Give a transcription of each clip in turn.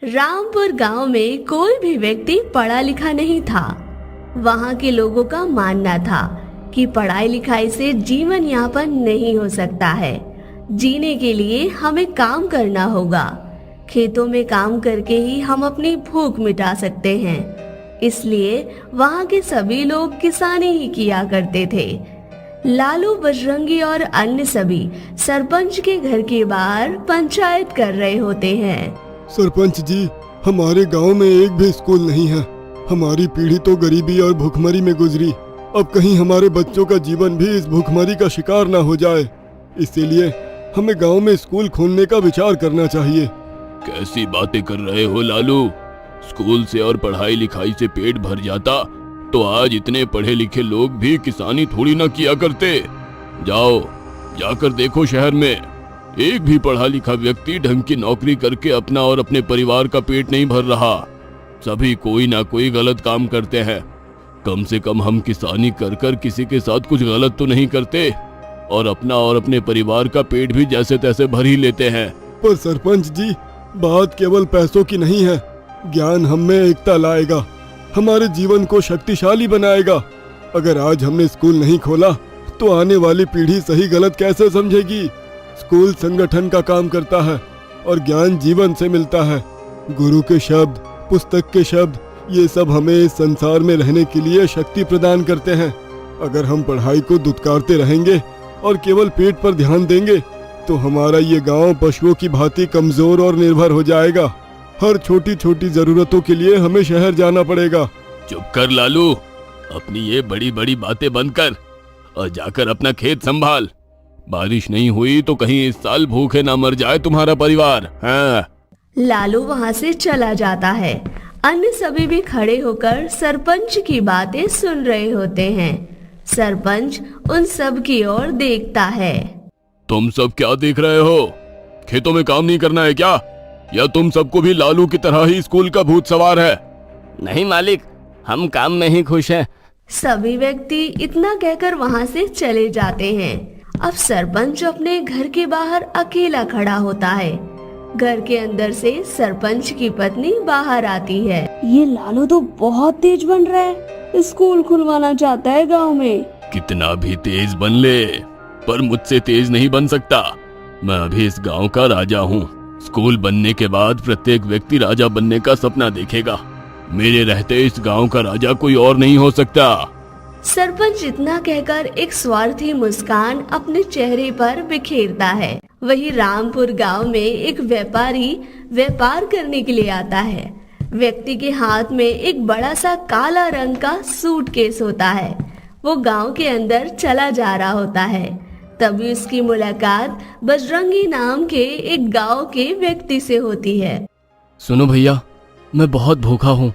रामपुर गांव में कोई भी व्यक्ति पढ़ा लिखा नहीं था। वहां के लोगों का मानना था कि पढ़ाई लिखाई से जीवन यापन नहीं हो सकता है। जीने के लिए हमें काम करना होगा। खेतों में काम करके ही हम अपनी भूख मिटा सकते हैं। इसलिए वहां के सभी लोग किसानी ही किया करते थे। लालू, बजरंगी और अन्य सभी सरपंच के घर के बाहर पंचायत कर रहे होते हैं। सरपंच जी, हमारे गांव में एक भी स्कूल नहीं है। हमारी पीढ़ी तो गरीबी और भूखमरी में गुजरी। अब कहीं हमारे बच्चों का जीवन भी इस भूखमरी का शिकार न हो जाए। इसीलिए हमें गांव में स्कूल खोलने का विचार करना चाहिए। कैसी बातें कर रहे हो लालू? स्कूल से और पढ़ाई लिखाई से पेट भर जाता तो आज इतने पढ़े लिखे लोग भी किसानी थोड़ी ना किया करते। जाओ, जाकर देखो, शहर में एक भी पढ़ा लिखा व्यक्ति ढंग की नौकरी करके अपना और अपने परिवार का पेट नहीं भर रहा। सभी कोई ना कोई गलत काम करते हैं। कम से कम हम किसानी कर कर किसी के साथ कुछ गलत तो नहीं करते और अपना और अपने परिवार का पेट भी जैसे तैसे भर ही लेते हैं। पर सरपंच जी, बात केवल पैसों की नहीं है। ज्ञान हम में एकता लाएगा, हमारे जीवन को शक्तिशाली बनाएगा। अगर आज हमने स्कूल नहीं खोला तो आने वाली पीढ़ी सही गलत कैसे समझेगी? स्कूल संगठन का काम करता है और ज्ञान जीवन से मिलता है। गुरु के शब्द, पुस्तक के शब्द, ये सब हमें इस संसार में रहने के लिए शक्ति प्रदान करते हैं। अगर हम पढ़ाई को दुत्कारते रहेंगे और केवल पेट पर ध्यान देंगे तो हमारा ये गांव पशुओं की भांति कमजोर और निर्भर हो जाएगा। हर छोटी छोटी जरूरतों के लिए हमें शहर जाना पड़ेगा। चुप कर लालू, अपनी ये बड़ी बड़ी बातें बंद कर और जाकर अपना खेत संभाल। बारिश नहीं हुई तो कहीं इस साल भूखे ना मर जाए तुम्हारा परिवार। हाँ। लालू वहां से चला जाता है। अन्य सभी भी खड़े होकर सरपंच की बातें सुन रहे होते हैं। सरपंच उन सब की ओर देखता है। तुम सब क्या देख रहे हो? खेतों में काम नहीं करना है क्या? या तुम सबको भी लालू की तरह ही स्कूल का भूत सवार है? नहीं मालिक, हम काम में ही खुश हैं। सभी व्यक्ति इतना कहकर वहां से चले जाते हैं। अब सरपंच अपने घर के बाहर अकेला खड़ा होता है। घर के अंदर से सरपंच की पत्नी बाहर आती है। ये लालू तो बहुत तेज बन रहा है। स्कूल खुलवाना चाहता है गांव में। कितना भी तेज बन ले, पर मुझसे तेज नहीं बन सकता। मैं अभी इस गांव का राजा हूँ। स्कूल बनने के बाद प्रत्येक व्यक्ति राजा बनने का सपना देखेगा। मेरे रहते इस गांव का राजा कोई और नहीं हो सकता। सरपंच इतना कहकर एक स्वार्थी मुस्कान अपने चेहरे पर बिखेरता है। वही रामपुर गांव में एक व्यापारी व्यापार करने के लिए आता है। व्यक्ति के हाथ में एक बड़ा सा काला रंग का सूटकेस होता है। वो गांव के अंदर चला जा रहा होता है। तभी उसकी मुलाकात बजरंगी नाम के एक गांव के व्यक्ति से होती है। सुनो भैया, मैं बहुत भूखा हूँ।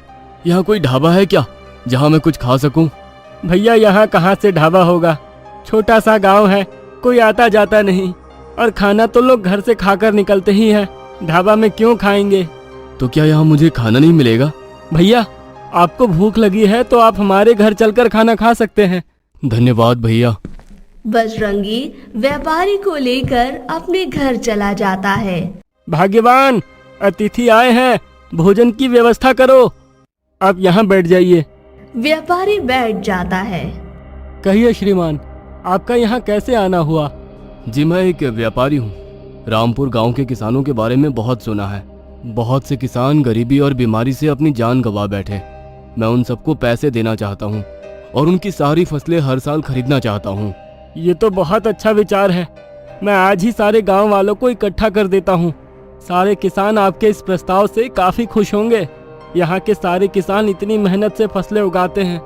यहाँ कोई ढाबा है क्या जहाँ मैं कुछ खा सकूँ? भैया, यहाँ कहाँ से ढाबा होगा? छोटा सा गांव है, कोई आता जाता नहीं और खाना तो लोग घर से खाकर निकलते ही हैं। ढाबा में क्यों खाएंगे? तो क्या यहाँ मुझे खाना नहीं मिलेगा? भैया, आपको भूख लगी है तो आप हमारे घर चलकर खाना खा सकते हैं। धन्यवाद भैया। बजरंगी व्यापारी को लेकर अपने घर चला जाता है। भाग्यवान, अतिथि आए हैं, भोजन की व्यवस्था करो। आप यहाँ बैठ जाइए। व्यापारी बैठ जाता है। कहिए श्रीमान, आपका यहाँ कैसे आना हुआ? जी, मैं एक व्यापारी हूँ। रामपुर गांव के किसानों के बारे में बहुत सुना है। बहुत से किसान गरीबी और बीमारी से अपनी जान गंवा बैठे। मैं उन सबको पैसे देना चाहता हूँ और उनकी सारी फसलें हर साल खरीदना चाहता हूँ। ये तो बहुत अच्छा विचार है। मैं आज ही सारे गांव वालों को इकट्ठा कर देता हूँ। सारे किसान आपके इस प्रस्ताव से काफी खुश होंगे। यहाँ के सारे किसान इतनी मेहनत से फसलें उगाते हैं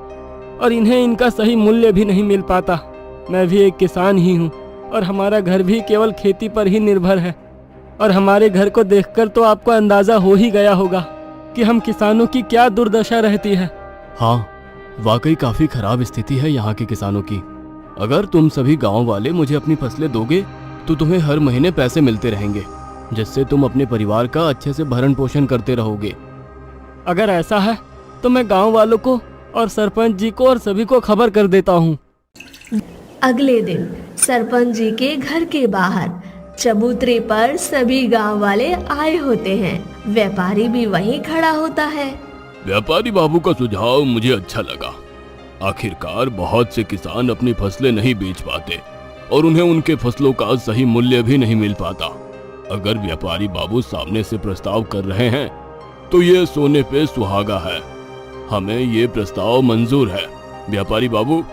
और इन्हें इनका सही मूल्य भी नहीं मिल पाता। मैं भी एक किसान ही हूँ और हमारा घर भी केवल खेती पर ही निर्भर है। और हमारे घर को देखकर तो आपको अंदाजा हो ही गया होगा कि हम किसानों की क्या दुर्दशा रहती है। हाँ, वाकई काफी खराब स्थिति है यहाँ के किसानों की। अगर तुम सभी गांव वाले मुझे अपनी फसलें दोगे तो तुम्हें हर महीने पैसे मिलते रहेंगे, जिससे तुम अपने परिवार का अच्छे से भरण पोषण करते रहोगे। अगर ऐसा है तो मैं गांव वालों को और सरपंच जी को और सभी को खबर कर देता हूँ। अगले दिन सरपंच जी के घर के बाहर चबूतरे पर सभी गांव वाले आए होते हैं। व्यापारी भी वहीं खड़ा होता है। व्यापारी बाबू का सुझाव मुझे अच्छा लगा। आखिरकार बहुत से किसान अपनी फसलें नहीं बेच पाते और उन्हें उनके फसलों का सही मूल्य भी नहीं मिल पाता। अगर व्यापारी बाबू सामने से प्रस्ताव कर रहे हैं तो ये सोने पे सुहागा है। हमें ये प्रस्ताव मंजूर है। व्यापारी बाबू,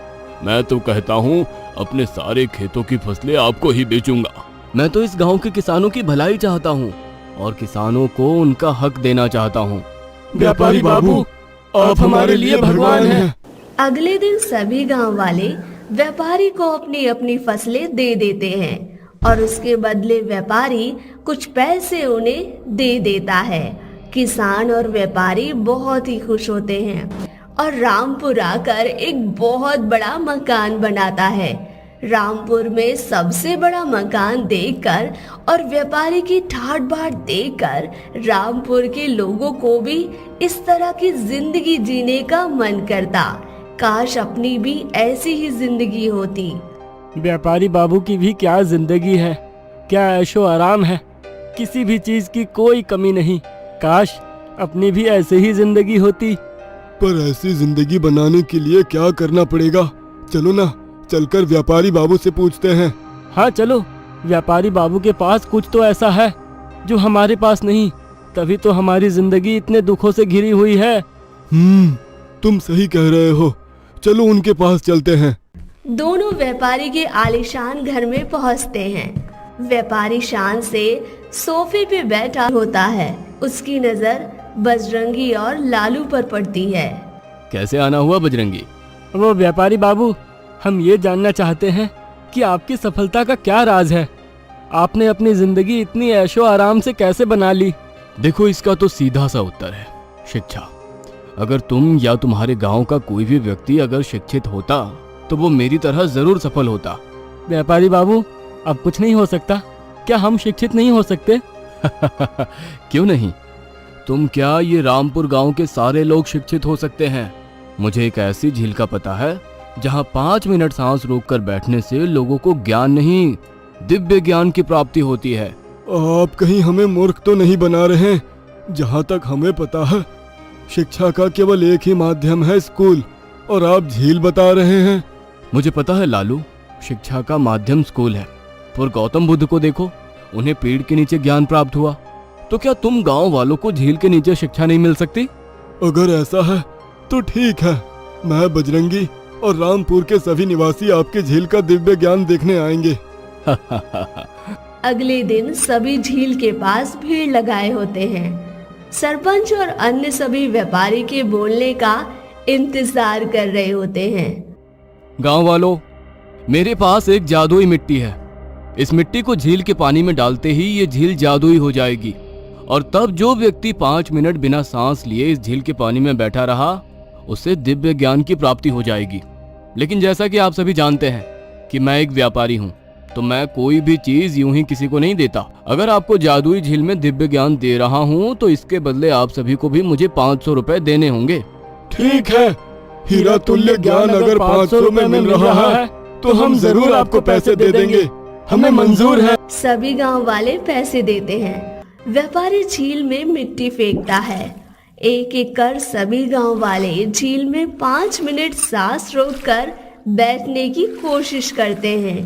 मैं तो कहता हूँ अपने सारे खेतों की फसलें आपको ही बेचूंगा। मैं तो इस गांव के किसानों की भलाई चाहता हूँ और किसानों को उनका हक देना चाहता हूँ। व्यापारी बाबू, आप हमारे लिए भगवान हैं। अगले दिन सभी गांव वाले व्यापारी को अपनी अपनी फसलें दे देते हैं और उसके बदले व्यापारी कुछ पैसे उन्हें दे देता है। किसान और व्यापारी बहुत ही खुश होते हैं और रामपुर आकर एक बहुत बड़ा मकान बनाता है। रामपुर में सबसे बड़ा मकान देखकर और व्यापारी की ठाट बाट देखकर रामपुर के लोगों को भी इस तरह की जिंदगी जीने का मन करता। काश अपनी भी ऐसी ही जिंदगी होती। व्यापारी बाबू की भी क्या जिंदगी है, क्या ऐशो आराम है, किसी भी चीज की कोई कमी नहीं। काश अपनी भी ऐसे ही जिंदगी होती। पर ऐसी जिंदगी बनाने के लिए क्या करना पड़ेगा? चलो ना, चलकर व्यापारी बाबू से पूछते हैं। हाँ चलो, व्यापारी बाबू के पास कुछ तो ऐसा है जो हमारे पास नहीं, तभी तो हमारी जिंदगी इतने दुखों से घिरी हुई है। तुम सही कह रहे हो, चलो उनके पास चलते हैं। दोनों व्यापारी के आलीशान घर में पहुंचते हैं। व्यापारी शान से सोफे पे बैठा होता है। उसकी नजर बजरंगी और लालू पर पड़ती है। कैसे आना हुआ बजरंगी? वो व्यापारी बाबू, हम ये जानना चाहते हैं कि आपकी सफलता का क्या राज है। आपने अपनी जिंदगी इतनी ऐशो आराम से कैसे बना ली? देखो, इसका तो सीधा सा उत्तर है, शिक्षा। अगर तुम या तुम्हारे गांव का कोई भी व्यक्ति अगर शिक्षित होता तो वो मेरी तरह जरूर सफल होता। व्यापारी बाबू, अब कुछ नहीं हो सकता? क्या हम शिक्षित नहीं हो सकते? क्यों नहीं? तुम क्या ये रामपुर गांव के सारे लोग शिक्षित हो सकते हैं? मुझे एक ऐसी झील का पता है जहां 5 मिनट सांस रोककर बैठने से लोगों को ज्ञान नहीं, दिव्य ज्ञान की प्राप्ति होती है। आप कहीं हमें मूर्ख तो नहीं बना रहे हैं? जहाँ तक हमें पता है, शिक्षा का केवल एक ही माध्यम है स्कूल, और आप झील बता रहे हैं। मुझे पता है लालू, शिक्षा का माध्यम स्कूल है, पर गौतम बुद्ध को देखो, उन्हें पेड़ के नीचे ज्ञान प्राप्त हुआ। तो क्या तुम गांव वालों को झील के नीचे शिक्षा नहीं मिल सकती? अगर ऐसा है तो ठीक है, मैं बजरंगी और रामपुर के सभी निवासी आपके झील का दिव्य ज्ञान देखने आएंगे। अगले दिन सभी झील के पास भीड़ लगाए होते हैं। सरपंच और अन्य सभी व्यापारी के बोलने का इंतजार कर रहे होते हैं। गांव वालों, मेरे पास एक जादुई मिट्टी है। इस मिट्टी को झील के पानी में डालते ही ये झील जादुई हो जाएगी और तब जो व्यक्ति 5 मिनट बिना सांस लिए इस झील के पानी में बैठा रहा, उसे दिव्य ज्ञान की प्राप्ति हो जाएगी। लेकिन जैसा कि आप सभी जानते हैं कि मैं एक व्यापारी हूँ, तो मैं कोई भी चीज यूं ही किसी को नहीं देता। अगर आपको जादुई झील में दिव्य ज्ञान दे रहा हूँ तो इसके बदले आप सभी को भी मुझे 500 रुपए देने होंगे। ठीक है, हीरा तुल्य ज्ञान अगर 500 में मिल रहा है तो हम जरूर आपको पैसे दे देंगे, हमें मंजूर है। सभी गांव वाले पैसे देते हैं। व्यापारी झील में मिट्टी फेंकता है। एक एक कर सभी गांव वाले झील में 5 मिनट सांस रोककर बैठने की कोशिश करते हैं,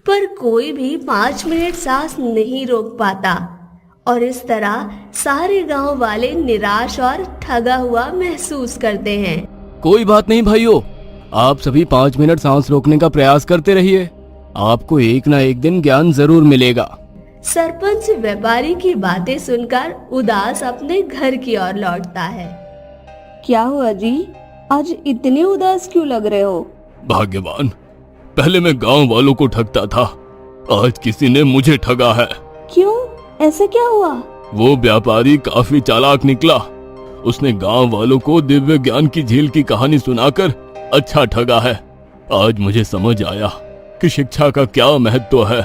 पर कोई भी 5 मिनट सांस नहीं रोक पाता और इस तरह सारे गांव वाले निराश और ठगा हुआ महसूस करते हैं। कोई बात नहीं भाइयों, आप सभी 5 मिनट सांस रोकने का प्रयास करते रहिए, आपको एक ना एक दिन ज्ञान जरूर मिलेगा। सरपंच व्यापारी की बातें सुनकर उदास अपने घर की ओर लौटता है। क्या हुआ जी, आज इतने उदास क्यों लग रहे हो? भाग्यवान, पहले मैं गांव वालों को ठगता था, आज किसी ने मुझे ठगा है। क्यों, ऐसा क्या हुआ? वो व्यापारी काफी चालाक निकला। उसने गांव वालों को दिव्य ज्ञान की झील की कहानी सुनाकर अच्छा ठगा है। आज मुझे समझ आया कि शिक्षा का क्या महत्व है।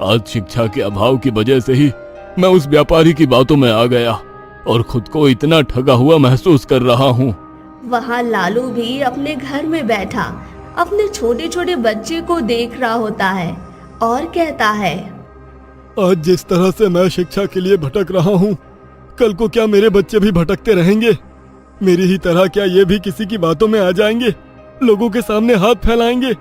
आज शिक्षा के अभाव की वजह से ही मैं उस व्यापारी की बातों में आ गया और खुद को इतना ठगा हुआ महसूस कर रहा हूँ। वहाँ लालू भी अपने घर में बैठा अपने छोटे छोटे बच्चे को देख रहा होता है और कहता है, आज जिस तरह से मैं शिक्षा के लिए भटक रहा हूँ, कल को क्या मेरे बच्चे भी भटकते रहेंगे? मेरी ही तरह क्या ये भी किसी की बातों में आ जाएंगे, लोगों के सामने हाथ फैलाएंगे